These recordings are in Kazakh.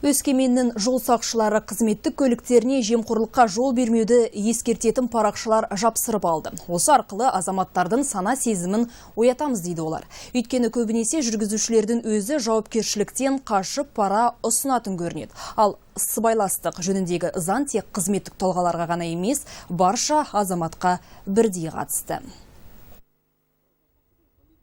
Өскеменнің жол сақшылары қызметтік көліктеріне жемқорлыққа жол бермеуді ескертетін парақшалар жапсырып алды. Осы арқылы азаматтардың сана сезімін оятамыз дейді олар. Өйткені көбінесе жүргізушілердің өзі жауапкершіліктен қашып пара ұсынатын көрінеді. Ал сыбайластық жөніндегі заң тек қызметтік тұлғаларға ғана емес, барша азаматқа бірдей қатысты.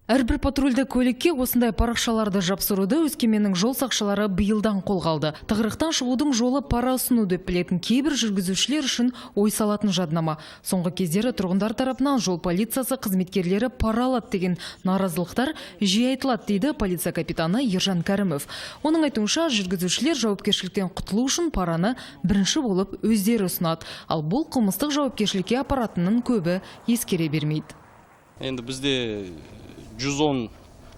Әрбір патрульді көлікке осындай парақшаларды жапсыруды Өскеменнің жол сақшылары биылдан қолға алды. Тығырықтан шығудың жолы пара ұсыну деп білетін кейбір жүргізушілер үшін ой салатын жаднама. Соңғы кездері тұрғындар тарапынан жол полициясы қызметкерлері пара алады деген наразылықтар жиі айтылады дейді полиция капитаны Ержан Кәрімов. Оның айтуынша, жүргізушілер жауапкершіліктен құтылу үшін параны бірінші болып өздері ұсынады. Ал бұл қылмыстық жауапкершілікке апаратының көбі ескере бермейді. Енді бізде 110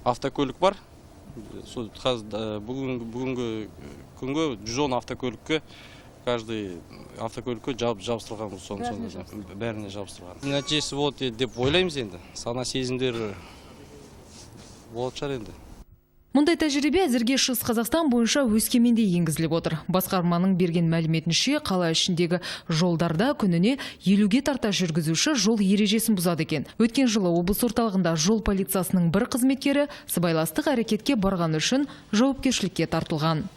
автокөлік бар. Бүгінгі күнгі 110 автокөлікке, каждый автокөлікке жабыстырған, бәріне жабыстырған. Нәтижесі болады деп ойлаймыз енді. Сана сезімдер болады шығар енді. Мұндай тәжірибе әзірге Шығыс Қазақстан бойынша Өскеменде енгізіліп отыр. Басқарманың берген мәліметінше, қала ішіндегі жолдарда күніне 50-ге тарта жүргізуші жол ережесін бұзады екен. Өткен жылы облыс орталығында жол полициясының бір қызметкері сыбайластық әрекетке барғаны үшін жауапкершілікке тартылған.